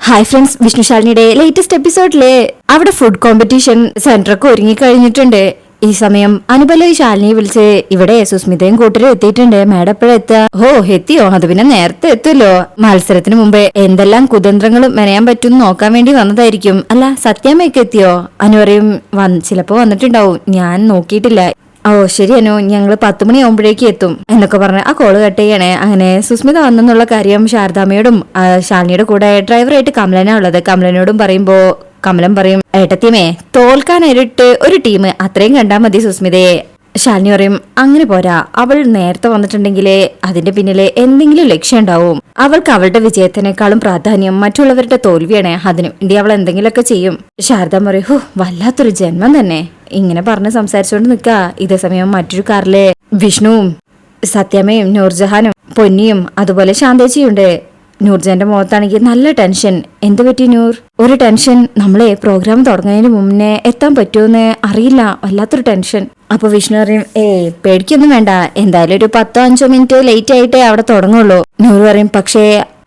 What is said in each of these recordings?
Hi friends, വിഷ്ണുശാലിനിയുടെ latest എപ്പിസോഡിലെ അവിടെ food competition സെന്ററൊക്കെ ഒരുങ്ങി കഴിഞ്ഞിട്ടുണ്ട്. ഈ സമയം അനുപല്ലവി ശാലിനിയെ വിളിച്ച് ഇവിടെ സുസ്മിതയും കൂട്ടരും എത്തിയിട്ടുണ്ട്. മാഡം എപ്പോഴും എത്തിയോ? അത് പിന്നെ നേരത്തെ എത്തുമല്ലോ. മത്സരത്തിന് മുമ്പേ എന്തെല്ലാം കുതന്ത്രങ്ങളും മെനയാൻ പറ്റും നോക്കാൻ വേണ്ടി വന്നതായിരിക്കും. അല്ല, സത്യാമ്മയൊക്കെ എത്തിയോ? അനു പറയും ചിലപ്പോ വന്നിട്ടുണ്ടാവും, ഞാൻ നോക്കിയിട്ടില്ല. ഓ ശരി അനു, ഞങ്ങള് 10 മണിയാവുമ്പോഴേക്ക് എത്തും എന്നൊക്കെ പറഞ്ഞ് ആ കോള് കട്ട് ചെയ്യണേ. അങ്ങനെ സുസ്മിത വന്നെന്നുള്ള കാര്യം ശാരദാമ്മയോടും ശാലിനിയുടെ കൂടെ ഡ്രൈവറായിട്ട് കമലനാ ഉള്ളത്. കമലനോടും പറയുമ്പോ കമലൻ പറയും, ഏട്ടത്തിയമ്മേ തോൽക്കാനായിട്ട് ഒരു ടീം അത്രയും കണ്ടാ മതി സുസ്മിതയെ. ശാലിനി പറയും, അങ്ങനെ പോരാ, അവൾ നേരത്തെ വന്നിട്ടുണ്ടെങ്കിലേ അതിന്റെ പിന്നിലെ എന്തെങ്കിലും ലക്ഷ്യം ഉണ്ടാവും. അവൾക്ക് അവളുടെ വിജയത്തിനേക്കാളും പ്രാധാന്യം മറ്റുള്ളവരുടെ തോൽവിയാണ്. അതിനു വേണ്ടി അവൾ എന്തെങ്കിലുമൊക്കെ ചെയ്യും. ശാരദ പറയും, വല്ലാത്തൊരു ജന്മം തന്നെ. ഇങ്ങനെ പറഞ്ഞ് സംസാരിച്ചുകൊണ്ട് നിൽക്കാ. ഇതേ സമയം മറ്റൊരു കാറിലെ വിഷ്ണുവും സത്യാമ്മയും നൂർജഹാനും പൊന്നിയും അതുപോലെ ശാന്തേച്ചിയുണ്ട്. നൂർജഹാന്റെ മുഖത്താണെങ്കിൽ നല്ല ടെൻഷൻ. എന്ത് പറ്റി നൂർ? ഒരു ടെൻഷൻ, നമ്മളെ പ്രോഗ്രാം തുടങ്ങുന്നതിന് മുന്നേ എത്താൻ പറ്റുമെന്ന് അറിയില്ല, വല്ലാത്തൊരു ടെൻഷൻ. അപ്പൊ വിഷ്ണു പറയും, പേടിക്കൊന്നും വേണ്ട, എന്തായാലും ഒരു 10-5 മിനിറ്റ് ലേറ്റ് ആയിട്ടേ അവിടെ തുടങ്ങുള്ളൂ. നൂർ പറയും, പക്ഷേ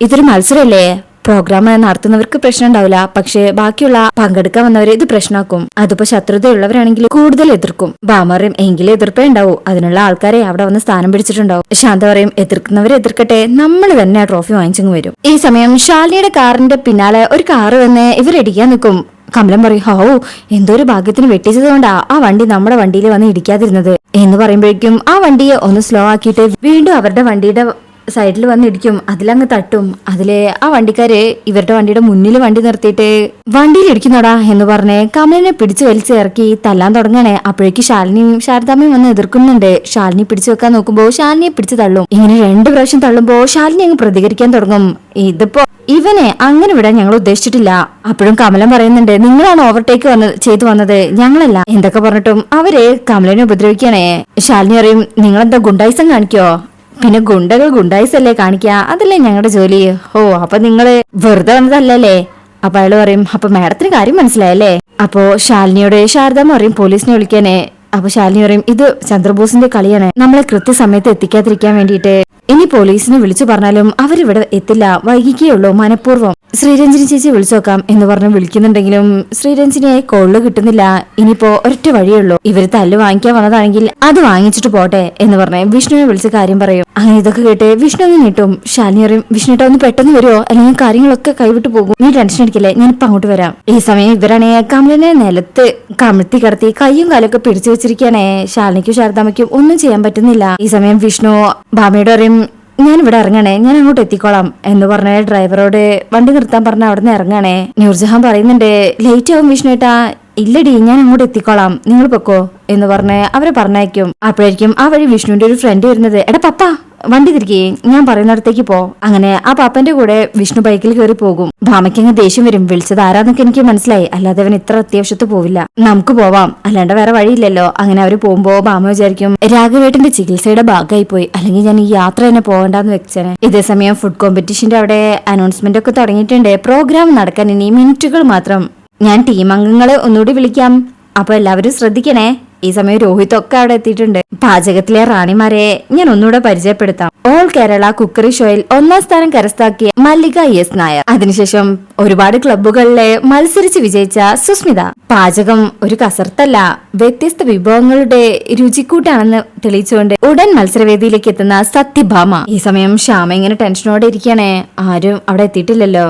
ഇതൊരു മത്സരമല്ലേ, പ്രോഗ്രാം നടത്തുന്നവർക്ക് പ്രശ്നം ഉണ്ടാവില്ല, പക്ഷെ ബാക്കിയുള്ള പങ്കെടുക്കാൻ വന്നവരെ ഇത് പ്രശ്നമാക്കും. അതിപ്പോ ശത്രുതയുള്ളവരാണെങ്കിൽ കൂടുതൽ എതിർക്കും. ബാമറിയും എങ്കിലും എതിർപ്പേ ഉണ്ടാവും, അതിനുള്ള ആൾക്കാരെ അവിടെ വന്ന് സ്ഥാനം പിടിച്ചിട്ടുണ്ടാവും. ശാന്ത പറയും, എതിർക്കുന്നവരെ എതിർക്കട്ടെ, നമ്മൾ തന്നെ ആ ട്രോഫി വാങ്ങിച്ചങ്ങ് വരും. ഈ സമയം ശാലിനിയുടെ കാറിന്റെ പിന്നാലെ ഒരു കാറ് വന്ന് ഇവരിടിക്കാൻ നിൽക്കും. കമലൻ പറയും, എന്തോ ഒരു ഭാഗ്യത്തിന് വെട്ടിച്ചതുകൊണ്ടാ ആ വണ്ടി നമ്മുടെ വണ്ടിയിൽ വന്ന് ഇടിക്കാതിരുന്നത് എന്ന് പറയുമ്പോഴേക്കും ആ വണ്ടിയെ ഒന്ന് സ്ലോ ആക്കിയിട്ട് വീണ്ടും അവരുടെ വണ്ടിയുടെ സൈഡിൽ വന്ന് ഇടിക്കും. അതിലങ്ങ് തട്ടും. അതിലെ ആ വണ്ടിക്കാര് ഇവരുടെ വണ്ടിയുടെ മുന്നിൽ വണ്ടി നിർത്തിയിട്ട് വണ്ടിയിൽ ഇടിക്കുന്നോടാ എന്ന് പറഞ്ഞ് കമലിനെ പിടിച്ചു വലിച്ച് ഇറക്കി തല്ലാൻ തുടങ്ങണേ. അപ്പോഴേക്ക് ശാലിനിയും ശാരദാമ്മയും വന്ന് എതിർക്കുന്നുണ്ട്. ശാലിനി പിടിച്ചു വെക്കാൻ നോക്കുമ്പോ ശാലിനിയെ പിടിച്ചു തള്ളും. ഇങ്ങനെ 2 പ്രാവശ്യം തള്ളുമ്പോ ശാലിനി അങ്ങ് പ്രതികരിക്കാൻ തുടങ്ങും. ഇതിപ്പോ ഇവനെ അങ്ങനെ വിടാൻ ഞങ്ങൾ ഉദ്ദേശിച്ചിട്ടില്ല. അപ്പോഴും കമലൻ പറയുന്നുണ്ട്, നിങ്ങളാണ് ഓവർടേക്ക് ചെയ്തു വന്നത്, ഞങ്ങളല്ല. എന്തൊക്കെ പറഞ്ഞിട്ടും അവര് കമലനെ ഉപദ്രവിക്കണേ. ശാലിനി പറയും, നിങ്ങളെന്താ ഗുണ്ടായിസം കാണിക്കോ? പിന്നെ ഗുണ്ടകൾ ഗുണ്ടായിസല്ലേ കാണിക്കുക, അതല്ലേ ഞങ്ങളുടെ ജോലി. അപ്പൊ നിങ്ങള് വെറുതെ വന്നതല്ലേ? അപ്പൊ അയാള് പറയും, അപ്പൊ മാഡത്തിന് കാര്യം മനസ്സിലായല്ലേ? അപ്പോ ശാലിനിയോട് ശാരദാമ്മ പറയും പോലീസിനെ വിളിക്കാനേ. അപ്പൊ ശാലിനി പറയും, ഇത് ചന്ദ്രബോസിന്റെ കളിയാണ്, നമ്മളെ കൃത്യസമയത്ത് എത്തിക്കാതിരിക്കാൻ വേണ്ടിയിട്ട്. ഇനി പോലീസിനെ വിളിച്ചു പറഞ്ഞാലും അവരിവിടെ എത്തില്ല, വൈകിക്കേയുള്ളൂ, മനഃപൂർവ്വം. ശ്രീരഞ്ജിനി ചേച്ചി വിളിച്ചു നോക്കാം എന്ന് പറഞ്ഞ് വിളിക്കുന്നുണ്ടെങ്കിലും ശ്രീരഞ്ജിനിയെ കോളില് കിട്ടുന്നില്ല. ഇനിയിപ്പോ ഒരൊറ്റ വഴിയുള്ളൂ, ഇവര് തല്ല് വാങ്ങിക്കാൻ വന്നതാണെങ്കിൽ അത് വാങ്ങിച്ചിട്ട് പോട്ടെ എന്ന് പറഞ്ഞ് വിഷ്ണുവിനെ വിളിച്ച് കാര്യം പറയും. അങ്ങനെ ഇതൊക്കെ കേട്ട് വിഷ്ണു നീട്ടും. ശാലിനി പറയും, വിഷ്ണുട്ട ഒന്ന് പെട്ടെന്ന് വരുമോ, അല്ലെങ്കിൽ കാര്യങ്ങളൊക്കെ കൈവിട്ട് പോകും, നീ ടെൻഷൻ അടിക്കില്ലേ, ഞാനിപ്പോ അങ്ങോട്ട് വരാം. ഈ സമയം ഇവരാണെങ്കിൽ കമലിനെ നിലത്ത് കമിഴ്ത്തി കിടത്തി കയ്യും കാലൊക്കെ പിടിച്ചു വെച്ചിരിക്കുകയാണേ. ശാലിനിക്കും ശാരദാമ്മയ്ക്കും ഒന്നും ചെയ്യാൻ പറ്റുന്നില്ല. ഈ സമയം വിഷ്ണു ഭാമയോട് പറയും, ഞാൻ ഇവിടെ ഇറങ്ങണേ, ഞാൻ അങ്ങോട്ട് എത്തിക്കോളാം എന്ന് പറഞ്ഞ ഡ്രൈവറോട് വണ്ടി നിർത്താൻ പറഞ്ഞ അവിടെ നിന്ന് ഇറങ്ങണേ. നൂർജഹാൻ പറയുന്നുണ്ട്, ലേറ്റ് ആവും വിഷ്ണുട്ടാ. ഇല്ലടി, ഞാൻ അങ്ങോട്ട് എത്തിക്കോളാം, നിങ്ങൾ പൊക്കോ എന്ന് പറഞ്ഞ് അവരെ പറഞ്ഞയക്കും. അപ്പോഴായിരിക്കും ആ വഴി വിഷ്ണുവിന്റെ ഒരു ഫ്രണ്ട് വരുന്നത്. എടാ പപ്പ, വണ്ടി തിരികെ, ഞാൻ പറയുന്നിടത്തേക്ക് പോ. അങ്ങനെ ആ പാപ്പന്റെ കൂടെ വിഷ്ണു ബൈക്കിൽ കയറി പോകും. ഭാമയ്ക്കങ്ങ് ദേഷ്യം വരും. വിളിച്ചത് ആരാന്നൊക്കെ എനിക്ക് മനസ്സിലായി, അല്ലാതെ അവൻ ഇത്ര അത്യാവശ്യത്ത് പോവില്ല, നമുക്ക് പോവാം, അല്ലാണ്ട് വേറെ വഴിയില്ലല്ലോ. അങ്ങനെ അവര് പോകുമ്പോ ഭാമ വിചാരിക്കും, രാഘവേട്ടന്റെ ചികിത്സയുടെ ഭാഗമായി പോയി, അല്ലെങ്കിൽ ഞാൻ ഈ യാത്ര തന്നെ പോകണ്ടെന്ന് വെച്ചേനെ. ഇതേസമയം ഫുഡ് കോമ്പറ്റീഷന്റെ അവിടെ അനൗൺസ്മെന്റ് ഒക്കെ തുടങ്ങിയിട്ടുണ്ട്. പ്രോഗ്രാം നടക്കാൻ ഇനി മിനിറ്റുകൾ മാത്രം. ഞാൻ ടീം അംഗങ്ങളെ ഒന്നുകൂടി വിളിക്കാം, അപ്പൊ എല്ലാവരും ശ്രദ്ധിക്കണേ. ഈ സമയം രോഹിത് ഒക്കെ അവിടെ എത്തിയിട്ടുണ്ട്. പാചകത്തിലെ റാണിമാരെ ഞാൻ ഒന്നുകൂടെ പരിചയപ്പെടുത്താം. ഓൾ കേരള കുക്കറി ഷോയിൽ 1ാം സ്ഥാനം കരസ്ഥമാക്കിയ മല്ലിക എസ് നായർ. അതിനുശേഷം ഒരുപാട് ക്ലബ്ബുകളിലെ മത്സരിച്ച് വിജയിച്ച സുസ്മിത. പാചകം ഒരു കസർത്തല്ല, വ്യത്യസ്ത വിഭവങ്ങളുടെ രുചിക്കൂട്ടാണെന്ന് തെളിയിച്ചുകൊണ്ട് ഉടൻ മത്സരവേദിയിലേക്ക് എത്തുന്ന സത്യഭാമ. ഈ സമയം ശ്യാമ ഇങ്ങനെ ടെൻഷനോടെ ഇരിക്കണേ. ആരും അവിടെ എത്തിയിട്ടില്ലല്ലോ,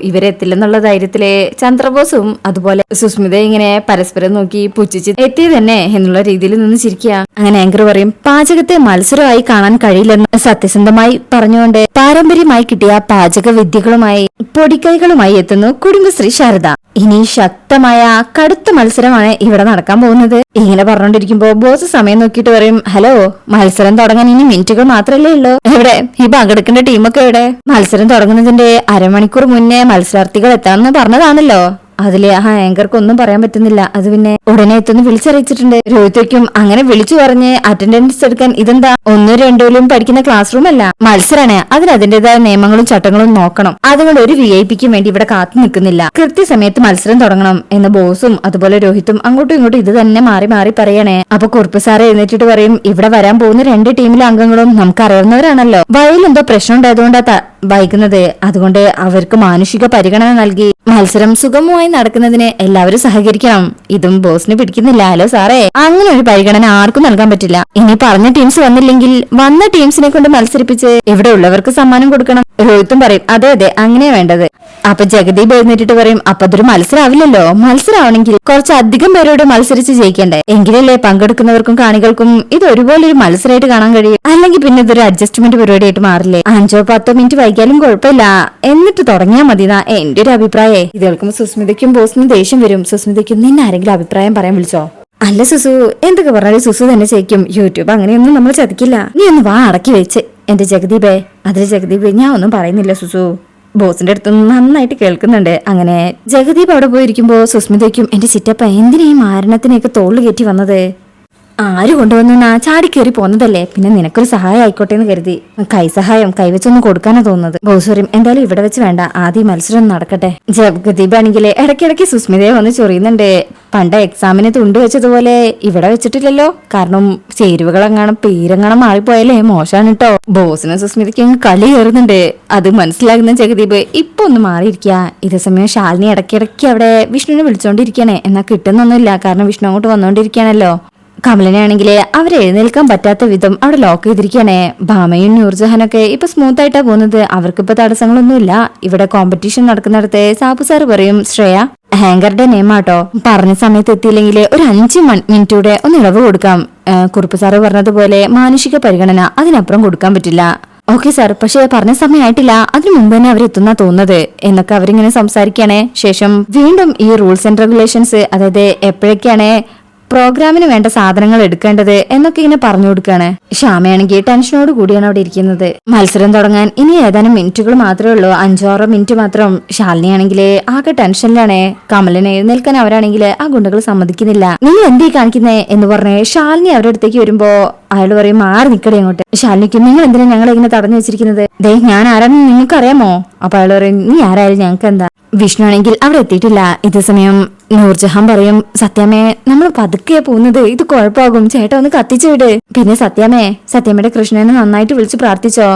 ഇവരെത്തില്ലെന്നുള്ള ധൈര്യത്തിലെ ചന്ദ്രബോസും അതുപോലെ സുസ്മിത ഇങ്ങനെ പരസ്പരം നോക്കി പുച്ഛിച്ച് എത്തി തന്നെ എന്നുള്ള രീതിയിൽ നിന്ന് ചിരിക്കുക. അങ്ങനെ ആങ്കർ പറയും, പാചകത്തെ മത്സരമായി കാണാൻ കഴിയില്ലെന്ന് സത്യസന്ധമായി പറഞ്ഞുകൊണ്ട് പാരമ്പര്യമായി കിട്ടിയ പാചക വിദ്യകളുമായി പൊടിക്കൈകളുമായി എത്തുന്നു കുടുംബശ്രീ ശാരദ. ഇനി ശക്തമായ കടുത്ത മത്സരമാണ് ഇവിടെ നടക്കാൻ പോകുന്നത്. ഇങ്ങനെ പറഞ്ഞോണ്ടിരിക്കുമ്പോ ബോസ് സമയം നോക്കിയിട്ട് പറയും, ഹലോ, മത്സരം തുടങ്ങാൻ ഇനി മിനിറ്റുകൾ മാത്രല്ലേ ഉള്ളൂ, എവിടെ ഈ പങ്കെടുക്കേണ്ട ടീമൊക്കെ എവിടെ? മത്സരം തുടങ്ങുന്നതിന്റെ അരമണിക്കൂർ മുന്നേ മത്സരാർത്ഥികൾ എത്താമെന്ന് പറഞ്ഞതാണല്ലോ. അതിലെ ആ ആങ്കർക്ക് ഒന്നും പറയാൻ പറ്റുന്നില്ല. അത് പിന്നെ ഉടനെ എത്തുന്ന വിളിച്ചറിയിച്ചിട്ടുണ്ട്. രോഹിത്തേക്കും അങ്ങനെ വിളിച്ചു പറഞ്ഞ് അറ്റൻഡൻസ് എടുക്കാൻ ഇതെന്താ 1-2 പഠിക്കുന്ന ക്ലാസ് റൂം അല്ല, മത്സരാണ്. അതിന് അതിന്റേതായ നിയമങ്ങളും ചട്ടങ്ങളും നോക്കണം. അതുകൊണ്ട് ഒരു VIP വേണ്ടി ഇവിടെ കാത്തു നിൽക്കുന്നില്ല, കൃത്യസമയത്ത് മത്സരം തുടങ്ങണം എന്ന് ബോസും അതുപോലെ രോഹിത്തും അങ്ങോട്ടും ഇങ്ങോട്ടും ഇത് തന്നെ മാറി മാറി പറയണേ. അപ്പൊ കുറുപ്പ് സാറ് എഴുന്നേറ്റിട്ട് പറയും, ഇവിടെ വരാൻ പോകുന്ന 2 ടീമിലെ അംഗങ്ങളും നമുക്ക് അറിയാവുന്നവരാണല്ലോ, വഴിയിൽ എന്തോ പ്രശ്നം ഉണ്ടായതുകൊണ്ടാ വൈകുന്നത്. അതുകൊണ്ട് അവർക്ക് മാനുഷിക പരിഗണന നൽകി മത്സരം സുഗമമായി നടക്കുന്നതിന് എല്ലാവരും സഹകരിക്കണം. ഇതും ബോസിന് പിടിക്കുന്നില്ല. ഹലോ സാറേ, അങ്ങനെ ഒരു പരിഗണന ആർക്കും നൽകാൻ പറ്റില്ല. ഇനി പറഞ്ഞ ടീംസ് വന്നില്ലെങ്കിൽ വന്ന ടീംസിനെ കൊണ്ട് മത്സരിപ്പിച്ച് ഇവിടെ ഉള്ളവർക്ക് സമ്മാനം കൊടുക്കണം. രോഹിത്തും പറയും അതെ അതെ അങ്ങനെയാ വേണ്ടത്. അപ്പൊ ജഗദീപ് എഴുന്നേറ്റിട്ട് പറയും അപ്പൊ അതൊരു മത്സരമാവില്ലല്ലോ. മത്സരമാണെങ്കിൽ കുറച്ച് അധികം പേരോട് മത്സരിച്ച് ജയിക്കണ്ടേ, എങ്കിലല്ലേ പങ്കെടുക്കുന്നവർക്കും കാണികൾക്കും ഇത് ഒരുപോലെ ഒരു മത്സരമായിട്ട് കാണാൻ കഴിയും. അല്ലെങ്കിൽ പിന്നെ ഇതൊരു അഡ്ജസ്റ്റ്മെന്റ് പരിപാടിയായിട്ട് മാറില്ലേ. 5-10 മിനിറ്റ് വൈകിയാലും കുഴപ്പമില്ല, എന്നിട്ട് തുടങ്ങിയാൽ മതിനാ എന്റെ ഒരു അഭിപ്രായേ. ഇത് കേൾക്കുമ്പോൾ സുസ്മിതയ്ക്കും ബോസിനും ദേഷ്യം വരും. സുസ്മിതയ്ക്കും നിന്നെ ആരെങ്കിലും അഭിപ്രായം പറയാൻ വിളിച്ചോ? അല്ല സുസു, എന്തൊക്കെ പറഞ്ഞാലും സുസു തന്നെ ചെയ്യിക്കും. യൂട്യൂബ് അങ്ങനെയൊന്നും നമ്മൾ ചതിക്കില്ല. നീ ഒന്ന് വാ അടക്കി വെച്ച് എന്റെ ജഗദീപേ. അതിൽ ജഗദീപ് ഞാൻ ഒന്നും പറയുന്നില്ല സുസു. ബോസിന്റെ അടുത്തുനിന്ന് നന്നായിട്ട് കേൾക്കുന്നുണ്ട്. അങ്ങനെ ജഗദീപ് അവിടെ പോയിരിക്കുമ്പോ സുസ്മിതയ്ക്കും എന്റെ ചിറ്റപ്പ എന്തിനാ ഈ മാരണത്തിനെയൊക്കെ തോളിൽ കയറ്റി വന്നത്? ആര് കൊണ്ടുവന്നാ ചാടി കയറി പോന്നതല്ലേ, പിന്നെ നിനക്കൊരു സഹായം ആയിക്കോട്ടെ എന്ന് കരുതി. കൈസഹായം കൈവച്ചൊന്നും കൊടുക്കാനാ തോന്നുന്നത്. ബോസ് പറയും എന്തായാലും ഇവിടെ വെച്ച് വേണ്ട, ആദ്യം മത്സരം നടക്കട്ടെ. ജഗദീപ് ആണെങ്കിലേ ഇടയ്ക്കിടയ്ക്ക് സുസ്മിതയെ വന്ന് ചൊറിയുന്നുണ്ട്. പണ്ട് എക്സാമിന് തുണ്ട് വെച്ചതുപോലെ ഇവിടെ വെച്ചിട്ടില്ലല്ലോ. കാരണം ചേരുവകളെങ്ങാനും പേരെങ്ങാനും മാറിപ്പോയാലേ മോശമാണ് കേട്ടോ. ബോസിനും സുസ്മിതയ്ക്ക് കളി കയറുന്നുണ്ട്. അത് മനസ്സിലാകുന്ന ജഗദീപ് ഇപ്പൊ ഒന്ന് മാറിയിരിക്കുക. ഇതേ സമയം ശാലിനി ഇടയ്ക്കിടയ്ക്ക് അവിടെ വിഷ്ണുവിനെ വിളിച്ചോണ്ടിരിക്കണേ. എന്നാ കിട്ടുന്നൊന്നുമില്ല, കാരണം വിഷ്ണു അങ്ങോട്ട് വന്നോണ്ടിരിക്കുകയാണല്ലോ. കമലനാണെങ്കില് അവരെ എഴുന്നേൽക്കാൻ പറ്റാത്ത വിധം അവിടെ ലോക്ക് ചെയ്തിരിക്കണേ. ഭാമയും നൂർജഹാനൊക്കെ ഇപ്പൊ സ്മൂത്ത് ആയിട്ടാ പോകുന്നത്. അവർക്കിപ്പോ തടസ്സങ്ങളൊന്നുമില്ല. ഇവിടെ കോമ്പറ്റീഷൻ നടക്കുന്നിടത്ത് സാബു സാർ പറയും ശ്രേയ ഹാങ്കറുടെ നെയ്മാട്ടോ, പറഞ്ഞ സമയത്ത് എത്തിയില്ലെങ്കിൽ ഒരു 5 മിനിറ്റ് കൂടെ ഒന്ന് ഇളവ് കൊടുക്കാം. കുറുപ്പ് സാറ് പറഞ്ഞതുപോലെ മാനുഷിക പരിഗണന അതിനപ്പുറം കൊടുക്കാൻ പറ്റില്ല. ഓക്കെ സാർ, പക്ഷെ പറഞ്ഞ സമയമായിട്ടില്ല, അതിനു മുമ്പ് തന്നെ അവരെത്തുന്ന തോന്നുന്നത് എന്നൊക്കെ അവരിങ്ങനെ സംസാരിക്കുകയാണേ. ശേഷം വീണ്ടും ഈ റൂൾസ് ആൻഡ് റെഗുലേഷൻസ്, അതായത് എപ്പോഴൊക്കെയാണ് പ്രോഗ്രാമിന് വേണ്ട സാധനങ്ങൾ എടുക്കേണ്ടത് എന്നൊക്കെ ഇങ്ങനെ പറഞ്ഞു കൊടുക്കുകയാണ്. ശ്യാമയാണെങ്കിൽ ടെൻഷനോട് കൂടിയാണ് അവിടെ ഇരിക്കുന്നത്. മത്സരം തുടങ്ങാൻ ഇനി ഏതാനും മിനിറ്റുകൾ മാത്രമേ ഉള്ളൂ, 5-6 മിനിറ്റ് മാത്രം. ശാലിനിയാണെങ്കിൽ ആകെ ടെൻഷനിലാണ്. കമലിനെ എഴുന്നേൽക്കാൻ അവരാണെങ്കിൽ ആ ഗുണ്ടകൾ സമ്മതിക്കുന്നില്ല. നിങ്ങൾ എന്തീ കാണിക്കുന്നേ എന്ന് പറഞ്ഞ് ശാലിനി അവരുടെ അടുത്തേക്ക് വരുമ്പോ അയാൾ പറയും മാറി നിക്കടേ അങ്ങോട്ട്. ശാലിനിക്ക് നിങ്ങൾ എന്തിനാ ഞങ്ങളെ ഇങ്ങനെ തടഞ്ഞു വെച്ചിരിക്കുന്നത്? ദേ ഞാൻ ആരാണെന്ന് നിങ്ങൾക്ക് അറിയാമോ? അപ്പൊ അയാൾ പറയും നീ ആരായാലും ഞങ്ങൾക്ക് എന്താ. വിഷ്ണു ആണെങ്കിൽ അവിടെ എത്തിയിട്ടില്ല. ഇതേ സമയം നൂർജഹാൻ പറയും സത്യാമ്മേ നമ്മൾ പതുക്കെയാ പോകുന്നത്, ഇത് കുഴപ്പമാകും, ചേട്ടാ ഒന്ന് കത്തിച്ചു വിട്. പിന്നെ സത്യാമ്മയുടെ കൃഷ്ണനെ നന്നായിട്ട് വിളിച്ച് പ്രാർത്ഥിച്ചോ?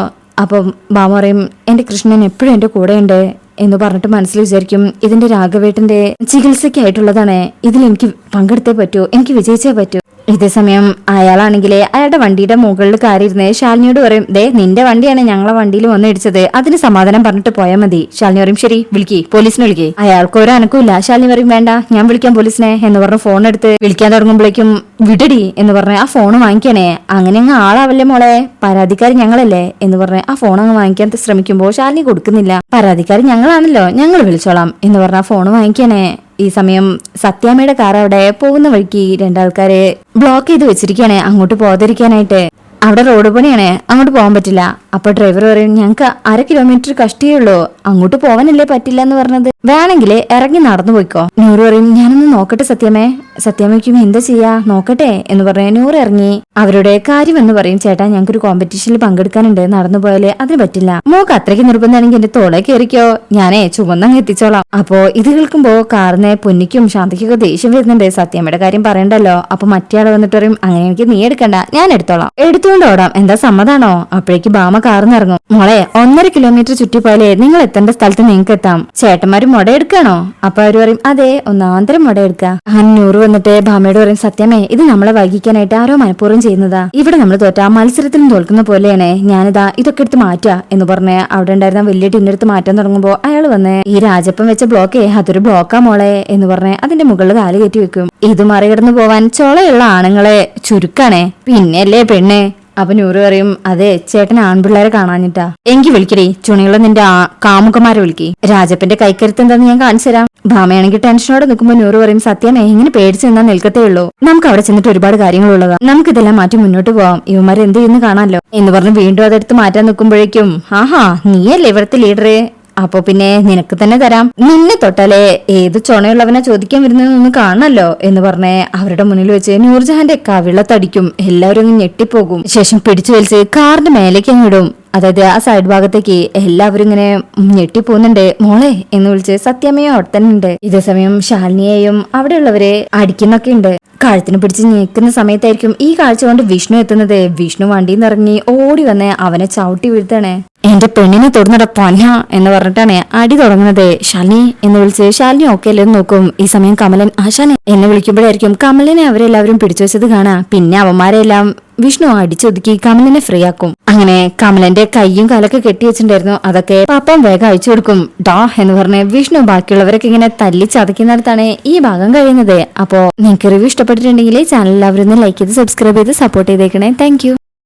അപ്പം ബാമ പറയും എന്റെ കൃഷ്ണൻ എപ്പോഴും എന്റെ കൂടെ ഉണ്ട് എന്ന് പറഞ്ഞിട്ട് മനസ്സിൽ വിചാരിക്കും ഇതിന്റെ രാഘവേട്ടന്റെ ചികിത്സയ്ക്കായിട്ടുള്ളതാണ്, ഇതിൽ എനിക്ക് പങ്കെടുത്തേ പറ്റൂ, എനിക്ക് വിജയിച്ചേ പറ്റൂ. ഇതേസമയം അയാളാണെങ്കിലേ അയാളുടെ വണ്ടിയുടെ മുകളിൽ കയറിയിരുന്ന് ശാലിനിയോട് പറയും ദേ നിന്റെ വണ്ടിയാണ് ഞങ്ങളെ വണ്ടിയിൽ വന്ന് ഇടിച്ചത്, അതിന് സമാധാനം പറഞ്ഞിട്ട് പോയാൽ മതി. ശാലിനി പറയും ശരി വിളിക്കി, പോലീസിനെ വിളിക്കേ. അയാൾക്ക് ഒരു അനക്കുമില്ല. ശാലിനി പറയും വേണ്ട ഞാൻ വിളിക്കാം പോലീസിനെ എന്ന് പറഞ്ഞ് ഫോൺ എടുത്ത് വിളിക്കാൻ തുടങ്ങുമ്പോഴേക്കും വിടടി എന്ന് പറഞ്ഞ് ആ ഫോൺ വാങ്ങിക്കണേ. അങ്ങനെ അങ്ങ് ആളാവല്ലേ മോളെ, പരാതിക്കാരി ഞങ്ങളല്ലേ എന്ന് പറഞ്ഞ് ആ ഫോൺ അങ്ങ് വാങ്ങിക്കാൻ ശ്രമിക്കുമ്പോൾ ശാലിനി കൊടുക്കുന്നില്ല. പരാതിക്കാരി ഞങ്ങളാണല്ലോ, ഞങ്ങൾ വിളിച്ചോളാം എന്ന് പറഞ്ഞ ആ ഫോൺ വാങ്ങിക്കണേ. ഈ സമയം സത്യാമ്മയുടെ കാർ അവിടെ പോകുന്ന വഴിക്ക് 2 ആൾക്കാരെ ബ്ലോക്ക് ചെയ്ത് വെച്ചിരിക്കുകയാണ് അങ്ങോട്ട് പോകാതിരിക്കാനായിട്ട്. അവിടെ റോഡ് പണിയാണ്, അങ്ങോട്ട് പോകാൻ പറ്റില്ല. അപ്പൊ ഡ്രൈവർ പറയും ഞങ്ങൾക്ക് 1/2 കിലോമീറ്റർ കഷ്ടിയേ ഉള്ളൂ, അങ്ങോട്ട് പോവാനല്ലേ പറ്റില്ല എന്ന് പറഞ്ഞത്, വേണമെങ്കിൽ ഇറങ്ങി നടന്നു പോയിക്കോ. നൂറ് പറയും ഞാനൊന്ന് നോക്കട്ടെ സത്യമേ. സത്യാമ്മയ്ക്കും എന്താ ചെയ്യാ നോക്കട്ടെ എന്ന് പറഞ്ഞ് നൂറ് ഇറങ്ങി അവരുടെ കാര്യം എന്ന് പറയും ചേട്ടാ ഞങ്ങൾക്കൊരു കോമ്പറ്റീഷനിൽ പങ്കെടുക്കാനുണ്ട്, നടന്നു പോയാലേ അതിന് പറ്റില്ല. മോക്ക് അത്രയ്ക്ക് നിർബന്ധമാണെങ്കിൽ എന്റെ തോളെ കയറിക്കോ, ഞാനേ ചുമന്നങ്ങ് എത്തിച്ചോളാം. അപ്പോ ഇത് കേൾക്കുമ്പോ കാറിനെ പൊന്നിക്കും ശാന്തിക്കൊക്കെ ദേഷ്യം വരുന്നുണ്ട്. സത്യാമ്മയുടെ കാര്യം പറയണ്ടല്ലോ. അപ്പൊ മറ്റേ ആള് വന്നിട്ട് പറയും അങ്ങനെ എനിക്ക് നീ എടുക്കണ്ട, ഞാൻ എടുത്തോളാം, എടുത്തുകൊണ്ട് ഓടാം, എന്താ സമ്മതാണോ? അപ്പോഴേക്ക് ബാമ കാറിന്നിറങ്ങും. മോളെ 1.5 കിലോമീറ്റർ ചുറ്റിപ്പോയാലേ നിങ്ങൾ എത്തേണ്ട സ്ഥലത്ത് നിങ്ങൾക്ക് എത്താം. ചേട്ടന്മാര് മുട എടുക്കാണോ? അപ്പൊ അവര് പറയും അതെ ഒന്നാന്തരം മുട എടുക്കാം. നൂറ് വന്നിട്ട് ഭാമയോട് പറയും സത്യമേ ഇത് നമ്മളെ വൈകിക്കാനായിട്ട് ആരോ മനഃപൂർവ്വം ചെയ്യുന്നതാ, ഇവിടെ നമ്മൾ തോറ്റ മത്സരത്തിലും തോൽക്കുന്ന പോലെയാണ്, ഞാനിതാ ഇതൊക്കെ എടുത്ത് മാറ്റാ എന്ന് പറഞ്ഞ് അവിടെ ഉണ്ടായിരുന്ന വലിയ ടിന്നെടുത്ത് മാറ്റാൻ തുടങ്ങുമ്പോ അയാൾ വന്ന് ഈ രാജപ്പൻ വെച്ച ബ്ലോക്കേ അതൊരു ബ്ലോക്കാ മോളെ എന്ന് പറഞ്ഞ് അതിന്റെ മുകളിൽ കാല് കയറ്റി വെക്കും. ഇത് മറികടന്നു പോവാൻ ചോളയുള്ള ആണുങ്ങളെ ചുരുക്കാണേ, പിന്നെയല്ലേ പെണ്ണെ. അപ്പൊ നൂറ് പറയും അതെ ചേട്ടൻ ആൺപിള്ളേരെ കാണാഞ്ഞിട്ടാ, എങ്കി വിളിക്കടി ചുണിയുള്ള നിന്റെ കാമുകന്മാരെ വിളിക്കി, രാജപ്പന്റെ കൈക്കരുത്ത് എന്താന്ന് ഞാൻ കാണിച്ചു തരാം. ഭാമയാണെങ്കിൽ ടെൻഷനോടെ നിൽക്കുമ്പോ നൂറ് പറയും സത്യമേ ഇങ്ങനെ പേടിച്ച് നിന്നാ നിൽക്കത്തേ ഉള്ളൂ, നമുക്ക് അവിടെ ചെന്നിട്ട് ഒരുപാട് കാര്യങ്ങളുള്ളതാ, നമുക്ക് ഇതെല്ലാം മാറ്റി മുന്നോട്ട് പോവാം, ഇവന്മാർ എന്ത് ചെയ്യുന്നു കാണാമല്ലോ എന്ന് പറഞ്ഞ് വീണ്ടും അതെടുത്ത് മാറ്റാൻ നിൽക്കുമ്പോഴേക്കും ആഹാ നീയല്ലേ ഇവിടുത്തെ ലീഡറെ, അപ്പൊ പിന്നെ നിനക്ക് തന്നെ തരാം, നിന്നെ തൊട്ടാലേ ഏത് ചുണയുള്ളവനെ ചോദിക്കാൻ വരുന്നതെന്നൊന്ന് കാണണല്ലോ എന്ന് പറഞ്ഞ് അവരുടെ മുന്നിൽ വെച്ച് നൂർജഹാന്റെ കവിളത്തടിക്കും. എല്ലാവരും അങ്ങ് ഞെട്ടിപ്പോകും. ശേഷം പിടിച്ചു വലിച്ച് കാറിന്റെ മേലേക്ക് അങ്ങിടും. അതായത് ആ സൈഡ് ഭാഗത്തേക്ക് എല്ലാവരും ഇങ്ങനെ ഞെട്ടിപ്പോകുന്നുണ്ട്. മോളെ എന്ന് വിളിച്ച് സത്യാമ്മയോ അവിടെ തന്നെ ഉണ്ട്. ഇതേ സമയം ശാലിനിയെയും അവിടെയുള്ളവരെ അടിക്കുന്നൊക്കെ ഉണ്ട്. കഴുത്തിന് പിടിച്ച് നിൽക്കുന്ന സമയത്തായിരിക്കും ഈ കാഴ്ച കൊണ്ട് വിഷ്ണു എത്തുന്നത്. വിഷ്ണു വണ്ടിയിൽ നിന്ന് ഇറങ്ങി ഓടി വന്ന് അവനെ ചവിട്ടി വീഴ്ത്താണേ. എന്റെ പെണ്ണിനെ തൊടുന്നട പൊന്ന എന്ന് പറഞ്ഞിട്ടാണ് അടി തുടങ്ങുന്നത്. ശാലിനി എന്ന് വിളിച്ച് ശാലിനി ഓക്കെ അല്ലെന്ന് നോക്കും. ഈ സമയം കമലൻ ആശാനെ എന്ന് വിളിക്കുമ്പോഴായിരിക്കും കമലിനെ അവരെല്ലാവരും പിടിച്ചു വെച്ചത് കാണാം. പിന്നെ അവന്മാരെല്ലാം വിഷ്ണു അടിച്ചൊതുക്കി കമലിനെ ഫ്രീ ആക്കും. അങ്ങനെ കമലന്റെ കൈയും കാലൊക്കെ കെട്ടിവെച്ചിട്ടുണ്ടായിരുന്നു. അതൊക്കെ പാപ്പം വേഗം അയച്ചു കൊടുക്കും. ഡാ എന്ന് പറഞ്ഞ് വിഷ്ണു ബാക്കിയുള്ളവരൊക്കെ ഇങ്ങനെ തല്ലി ചതയ്ക്കുന്നിടത്താണ് ഈ ഭാഗം കഴിയുന്നത്. അപ്പോ നിങ്ങൾക്ക് റിവ്യൂ ഇഷ്ടപ്പെട്ടിട്ടുണ്ടെങ്കിൽ ചാനൽ എല്ലാവരും ലൈക്ക് ചെയ്ത് സബ്സ്ക്രൈബ് ചെയ്ത് സപ്പോർട്ട് ചെയ്തേക്കണേ. താങ്ക്